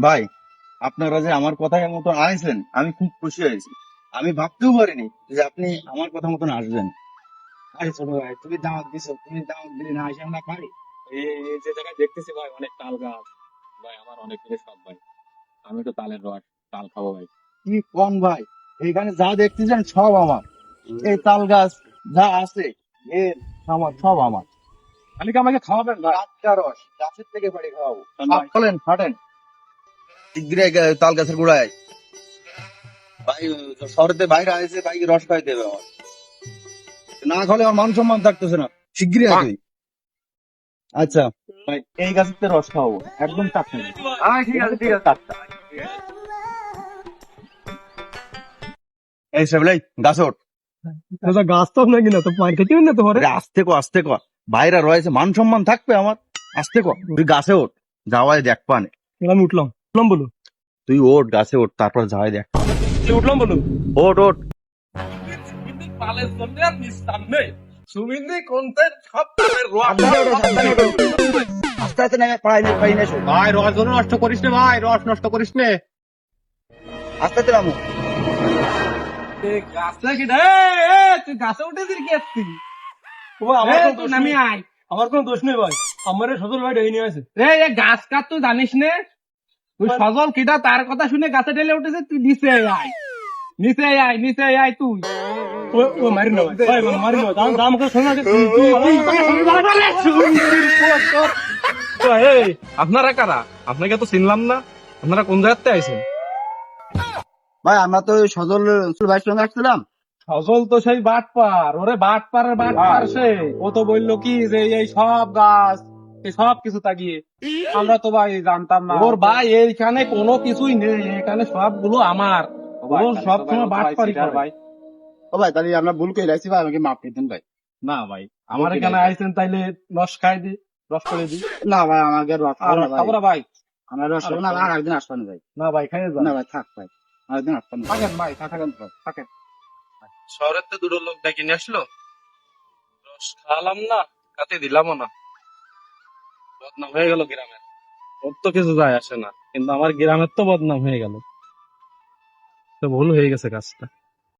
ভাই, আপনারা যে আমার কথা মতন আইছেন আমি খুব খুশি হয়েছি। আমি ভাবতেও পারিনি যে আপনি আমার কথা মতন আসবেন। আরে ছোট ভাই, তুমি দাওয়াত দিছো, তুমি দাওয়াত দিলে না এসে আমরা পারি? এই যে জায়গায় দেখতেছি ভাই অনেক তাল গাছ, ভাই আমার অনেক করে শখ ভাই। আমি তো তালের রস, তাল খাবো ভাই। কি কোন ভাই, এইখানে যা দেখতেছেন সব আমার। এই তাল গাছ যা আছে এর আমার সব আমার। খালি কি আমাকে খাওয়াবেন ভাই? টাটকা রস গাছের থেকে পাড়ি খাওয়াবো। চলেন হাঁটেন শিগগিরই তাল গাছের গোড়ায়। ভাই শহরেতে বাইরে আসে ভাইকে রস খাই দেবে আমার, না খালে আমার মান সম্মান থাকতেছে না। শিগগিরই আসবে। আচ্ছা ভাই, এই গাছের রস খাওয়াবো একদম টাটকা। ঠিক আছে ঠিক আছে। টাটকা। এই সেবলাই গাছে ওঠ। গাছ তো নাকি না তো মার খেতে না তো আরে আস্তে কো আস্তে কর, বাইরা রয়েছে মান সম্মান থাকবে আমার। আস্তে কর, তুই গাছে ওঠ, যাওয়াই দেখ পানে। আমি উঠলাম উঠলাম বলো তুই ওঠ গাছে ওঠ, তারপর যাওয়াই দেখ। উঠলাম বলো ওঠ ওঠ। আস্তে আস্তে নেমে পাড়াই নে পাই না। ভাই রস গুলো নষ্ট করিস নে ভাই, রস নষ্ট করিস নে। আস্তে আস্তে নামো। গাছটা কি তুই গাছে উঠেছিস কি আসছিস? আমার কোনো তুই দোষ নামি নেই, আয়। আমার কোনো দোষ নেই ভাই। আমার এই সজল ভাই ডেকে নিয়ে আছে। রে এই গাছ কাট তুই জানিস নে? তুই সজল কিটা তার কথা শুনে গাছে ঢেলে উঠেছে, তুই নিচে আয়, নিচে আয়, নিচে আয় তুই। ও ও মারি না ভাই, ভাই মারি না, দাম দাম করে শোনা যে আপনারা কারা? আপনাকে তো চিনলাম না। আপনারা কোন জায়গাতে আইছেন? ভাই আমরা তো ওই সজল ভাইয়ের সঙ্গে আসছিলাম। সজল তো সেই বাটপার, ওরে বাটপারের বাটপার সে। ও তো বললো কি যে এই সব গাছ, এই সব কিছু তাকিয়ে আমরা তো ভাই জানতাম না। ওর ভাই এইখানে কোনো কিছুই নেই, এখানে সবগুলো আমার। ও সব সময় বাটপারি করে ভাই। ও ভাই তাহলে আমরা ভুল করে যাচ্ছি ভাই, আমাকে মাফ করে দেন ভাই। না ভাই, আমার এখানে আইছেন তাইলে রস খাই দি, রস করে দি। না ভাই আমাকে রস আর খাওয়ানো ভাই। খাবো না ভাই। আমার রস খাবো না, আর একদিন আসবেন ভাই। না ভাই, খাইয়ে যান। না ভাই থাক ভাই, আরেকদিন আসবেন। থাকেন ভাই, থাকেন ভাই, থাকেন। শহরের তো দুটো লোক ডেকে নিয়ে আসলো, রস খাওয়ালাম না, কাতে দিলামও না, বদনাম হয়ে গেল গ্রামের। ওর তো কিছু যায় আসে না, কিন্তু আমার গ্রামের তো বদনাম হয়ে গেল। তো ভুল হয়ে গেছে কাজটা।